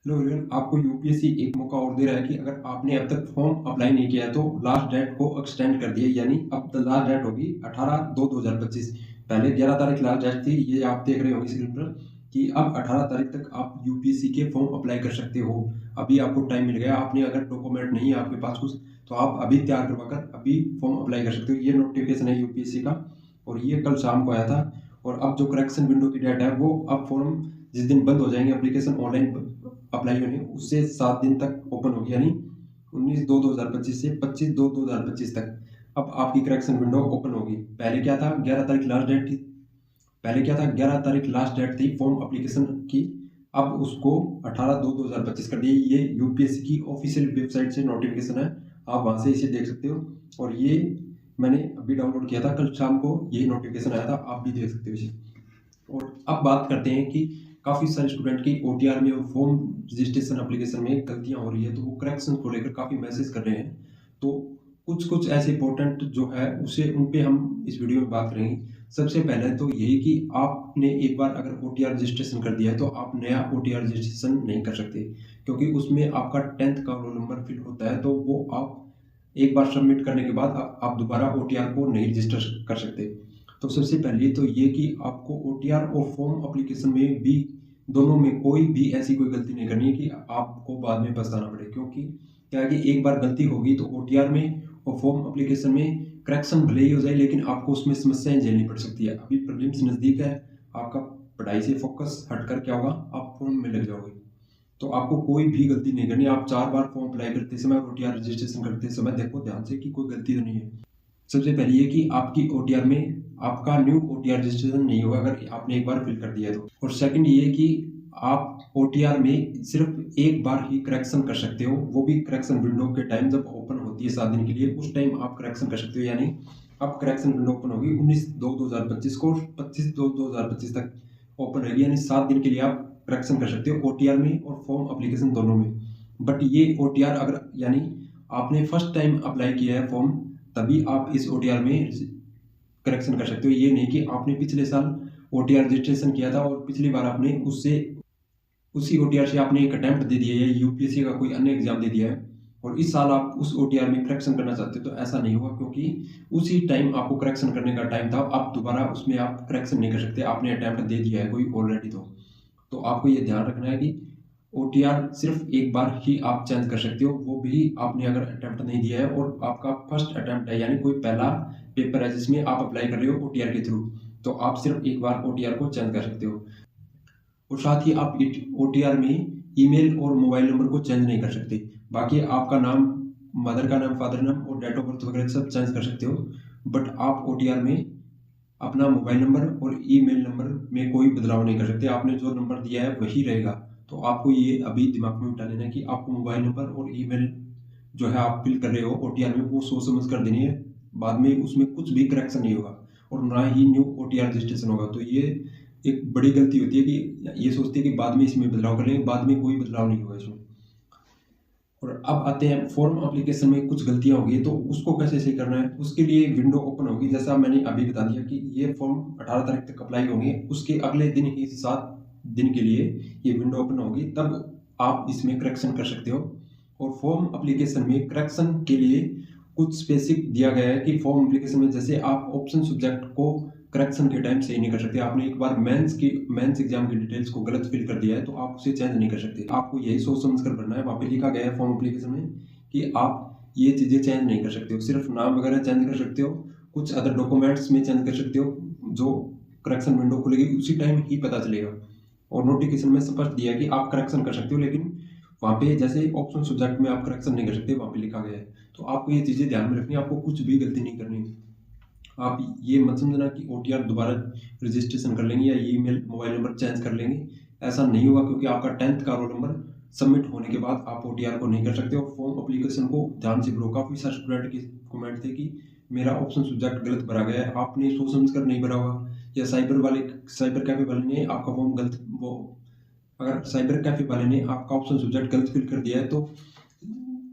Hello everyone, आपको UPSC एक मौका और दे रहा है कि अगर आपने अब तक फॉर्म अप्लाई नहीं किया है तो लास्ट डेट को एक्सटेंड कर दिया, यानी अब द लास्ट डेट होगी 18/2/2025। पहले 11 तारीख लास्ट डेट थी, ये आप देख रहे होंगे स्क्रीन पर कि अब 18 तारीख तक आप यूपीएससी के फॉर्म अप्लाई कर सकते हो। अभी आपको टाइम मिल गया। आपने अगर डॉक्यूमेंट नहीं है आपके पास कुछ, तो आप अभी तैयार करवा कर अभी फॉर्म अप्लाई कर सकते हो। ये नोटिफिकेशन है यूपीएससी का और ये कल शाम को आया था। और अब जो करेक्शन विंडो की डेट है वो अब फॉर्म जिस दिन बंद हो जाएंगे एप्लीकेशन ऑनलाइन अप्लाई होने, उससे 7 दिन तक ओपन होगी, यानी 19/2/2025 से 25/2/2025 तक अब आपकी करेक्शन विंडो ओपन होगी। पहले क्या था, 11 तारीख लास्ट डेट थी। पहले क्या था, 11 तारीख लास्ट डेट थी फॉर्म एप्लीकेशन की। अब उसको 18/2/2025 कर दिए। ये यूपीएससी की ऑफिशियल वेबसाइट से नोटिफिकेशन है, आप वहां से इसे देख सकते हो। और ये मैंने अभी डाउनलोड किया था, कल शाम को ये नोटिफिकेशन आया था, आप भी देख सकते हो इसे। और अब बात करते हैं कि काफ़ी सारे स्टूडेंट की ओटीआर में और फॉर्म रजिस्ट्रेशन एप्लीकेशन में गलतियां हो रही है, तो वो करेक्शन को लेकर काफ़ी मैसेज कर रहे हैं। तो कुछ कुछ ऐसे इंपॉर्टेंट जो है उसे उन पे हम इस वीडियो में बात करेंगे। सबसे पहले तो यही कि आपने एक बार अगर ओटीआर रजिस्ट्रेशन कर दिया है तो आप नया ओटीआर रजिस्ट्रेशन नहीं कर सकते, क्योंकि उसमें आपका 10th का रोल नंबर फिल होता है। तो वो आप एक बार सबमिट करने के बाद आप दोबारा ओटीआर को नहीं रजिस्टर कर सकते। तो सबसे पहले तो ये कि आपको ओटीआर और फॉर्म एप्लीकेशन में भी, दोनों में कोई भी ऐसी कोई गलती नहीं करनी है कि आपको बाद में पछताना पड़े। क्योंकि क्या है कि एक बार गलती होगी तो ओटीआर में और फॉर्म एप्लीकेशन में करेक्शन भले ही हो जाए, लेकिन आपको उसमें समस्याएं झेलनी पड़ सकती है। अभी प्रीलिम्स नज़दीक है, आपका पढ़ाई से फोकस हटकर क्या होगा, आप फॉर्म में लग जाओगे। तो आपको कोई भी गलती नहीं करनी। आप 4 बार फॉर्म अप्लाई करते समय, ओटीआर रजिस्ट्रेशन करते समय देखो ध्यान से कि कोई गलती तो नहीं है। सबसे पहले ये कि आपकी ओटीआर में आपका न्यू ओटीआर रजिस्ट्रेशन नहीं होगा अगर आपने एक बार फिल कर दिया तो। और सेकंड ये कि आप ओटीआर में सिर्फ एक बार ही करेक्शन कर सकते हो, वो भी करेक्शन विंडो के टाइम जब ओपन होती है 7 दिन के लिए, उस टाइम आप करेक्शन कर सकते हो। यानी अब करेक्शन विंडो ओपन होगी 19/2/2025 को 25/2/2025 तक ओपन रहेगी, यानी 7 दिन के लिए आप करेक्शन कर सकते हो ओटीआर में और फॉर्म एप्लीकेशन दोनों में। बट ये ओटीआर अगर, यानी आपने फर्स्ट टाइम अप्लाई किया है फॉर्म, तभी आप इस ओटीआर में करेक्शन कर सकते हो। ये नहीं कि आपने पिछले साल ओटीआर रजिस्ट्रेशन किया था और पिछली बार आपने उससे उसी ओटीआर से आपने एक अटेम्प्ट दे दिया है, यूपीएससी का कोई अन्य एग्जाम दे दिया है, और इस साल आप उस ओटीआर में करेक्शन करना चाहते हो, तो ऐसा नहीं होगा। क्योंकि उसी टाइम आपको करेक्शन करने का टाइम था, आप दोबारा उसमें आप करेक्शन नहीं कर सकते, आपने अटेम्प्ट दे दिया है कोई ऑलरेडी। तो आपको ये ध्यान रखना है कि ओटीआर सिर्फ एक बार ही आप चेंज कर सकते हो, वो भी आपने अगर अटेम्प्ट नहीं दिया है और आपका फर्स्ट अटेम्प्ट है, यानी कोई पहला पेपर है जिसमें आप अप्लाई कर रहे हो ओटीआर के थ्रू, तो आप सिर्फ एक बार ओटीआर को चेंज कर सकते हो। और साथ ही आप ओटीआर में ईमेल और मोबाइल नंबर को चेंज नहीं कर सकते। बाकी आपका नाम, मदर का नाम, फादर नाम और डेट ऑफ बर्थ वगैरह सब चेंज कर सकते हो। बट आप ओटीआर में अपना मोबाइल नंबर और ईमेल नंबर में कोई बदलाव नहीं कर सकते। आपने जो नंबर दिया है वही रहेगा। तो आपको ये अभी दिमाग में बिठा लेना है कि आपको मोबाइल नंबर और ईमेल जो है आप फिल कर रहे हो ओटीआर में, वो सोच समझ कर देनी है। बाद में उसमें कुछ भी करेक्शन नहीं होगा और ना ही न्यू ओटीआर रजिस्ट्रेशन होगा। तो ये एक बड़ी गलती होती है कि ये सोचते हैं कि बाद में इसमें बदलाव कर लेंगे, बाद में कोई बदलाव नहीं होगा इसमें। और अब आते हैं फॉर्म एप्लीकेशन में कुछ गलतियां होगी, तो उसको कैसे सही करना है। उसके लिए विंडो ओपन होगी, जैसा मैंने अभी बता दिया कि ये फॉर्म 18 तारीख तक अप्लाई होंगे, उसके अगले दिन ही 7 दिन के लिए ये विंडो ओपन होगी, तब आप इसमें करेक्शन कर सकते हो। और फॉर्म एप्लीकेशन में करेक्शन के लिए कुछ स्पेसिफिक दिया गया है कि फॉर्म एप्लीकेशन में जैसे आप ऑप्शन सब्जेक्ट को करेक्शन के टाइम सही नहीं कर सकते। आपने एक बार मेंस एग्जाम की डिटेल्स को गलत फिल कर दिया है तो आप उसे चेंज नहीं कर सकते। आपको यही सोच समझ कर भरना है। वहाँ पे लिखा गया है फॉर्म एप्लीकेशन में कि आप ये चीज़ें चेंज नहीं कर सकते हो, सिर्फ नाम वगैरह चेंज कर सकते हो, कुछ अदर डॉक्यूमेंट्स में चेंज कर सकते हो। जो करेक्शन विंडो खुलेगी उसी टाइम ही पता चलेगा। और नोटिफिकेशन में स्पष्ट दिया है कि आप करेक्शन कर सकते हो, लेकिन वहाँ पे जैसे ऑप्शन सब्जेक्ट में आप करेक्शन नहीं कर सकते, वहाँ पे लिखा गया है। तो आपको ये चीज़ें ध्यान में रखनी है, आपको कुछ भी गलती नहीं करनी है। आप ये मत समझना कि ओटीआर दोबारा रजिस्ट्रेशन कर लेंगे या ईमेल मोबाइल नंबर चेंज कर लेंगे, ऐसा नहीं होगा। क्योंकि आपका 10th का रोल नंबर सबमिट होने के बाद आप ओटीआर को नहीं कर सकते। और फॉर्म एप्लीकेशन को ध्यान से भरो। काफ़ी सारे स्टूडेंट के कमेंट थे कि मेरा ऑप्शन सब्जेक्ट गलत भरा गया है, आपने सोच समझ कर नहीं भरा होगा, या साइबर कैफे वाले ने आपका फॉर्म गलत, वो अगर साइबर कैफे वाले ने आपका ऑप्शन सब्जेक्ट गलत फिल कर दिया है तो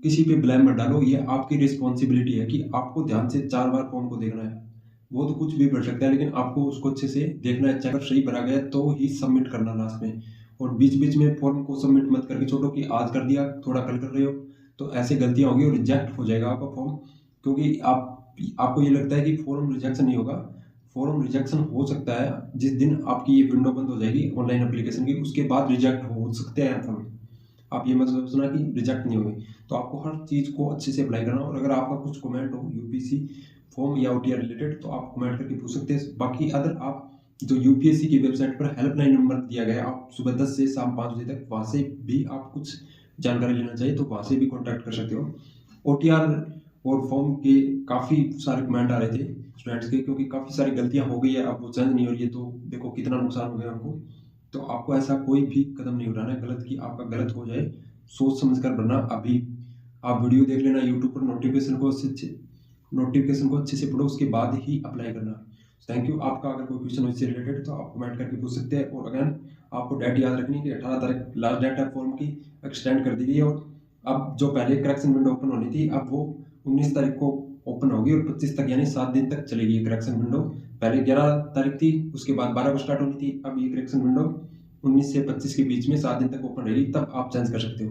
किसी पे ब्लेम मत डालो। ये आपकी रिस्पॉन्सिबिलिटी है कि आपको ध्यान से 4 बार फॉर्म को देखना है। वो तो कुछ भी भर सकता है, लेकिन आपको उसको अच्छे से देखना है, चेक सही भरा गया तो ही सबमिट करना लास्ट में। और बीच बीच में फॉर्म को सबमिट मत करके छोड़ो कि आज कर दिया थोड़ा कल कर रहे हो, तो ऐसे गलतियां होगी और रिजेक्ट हो जाएगा आपका फॉर्म। क्योंकि आपको ये लगता है कि फॉर्म रिजेक्शन नहीं होगा, फॉर्म रिजेक्शन हो सकता है जिस दिन आपकी ये विंडो बंद हो जाएगी ऑनलाइन एप्लीकेशन की, उसके बाद रिजेक्ट हो सकते हैं फॉर्म। आप ये मत सोचना कि रिजेक्ट नहीं होगी। तो आपको हर चीज़ को अच्छे से अप्लाई करना, और अगर आपका कुछ कमेंट हो यूपीएससी फॉर्म या ओटीआर रिलेटेड तो आप कमेंट करके पूछ सकते हैं। बाकी अगर आप जो यूपीएससी की वेबसाइट पर हेल्पलाइन नंबर दिया गया है, आप सुबह 10 से शाम 5 बजे तक वहाँ से भी आप कुछ जानकारी लेना चाहिए तो वहाँ से भी कॉन्टैक्ट कर सकते हो। ओटीआर और फॉर्म के काफ़ी सारे कमेंट आ रहे थे स्टूडेंट्स के, क्योंकि काफ़ी सारी गलतियाँ हो गई है, अब वो चेंज नहीं हो रही है, तो देखो कितना नुकसान हो गया उनको। तो आपको ऐसा कोई भी कदम नहीं उठाना है गलत कि आपका गलत हो जाए, सोच समझ कर भरना। अभी आप वीडियो देख लेना यूट्यूब पर, नोटिफिकेशन को अच्छे से पढ़ो, उसके बाद ही अप्लाई करना। Thank you. आपका अगर कोई क्वेश्चन हो इससे रिलेटेड तो आप कमेंट करके पूछ सकते हैं। और अगेन आपको डेट याद रखनी है कि 18 तारीख लास्ट डेट है फॉर्म की, एक्सटेंड कर दी गई है। और अब जो पहले करेक्शन विंडो ओपन होनी थी अब वो 19 तारीख को ओपन होगी और 25 तक यानी 7 दिन तक चलेगी करेक्शन विंडो। पहले 11 तारीख थी, उसके बाद 12 को स्टार्ट होनी थी, अब ये करेक्शन विंडो 19 से 25 के बीच में 7 दिन तक ओपन रहेगी, तब आप चेंज कर सकते हो।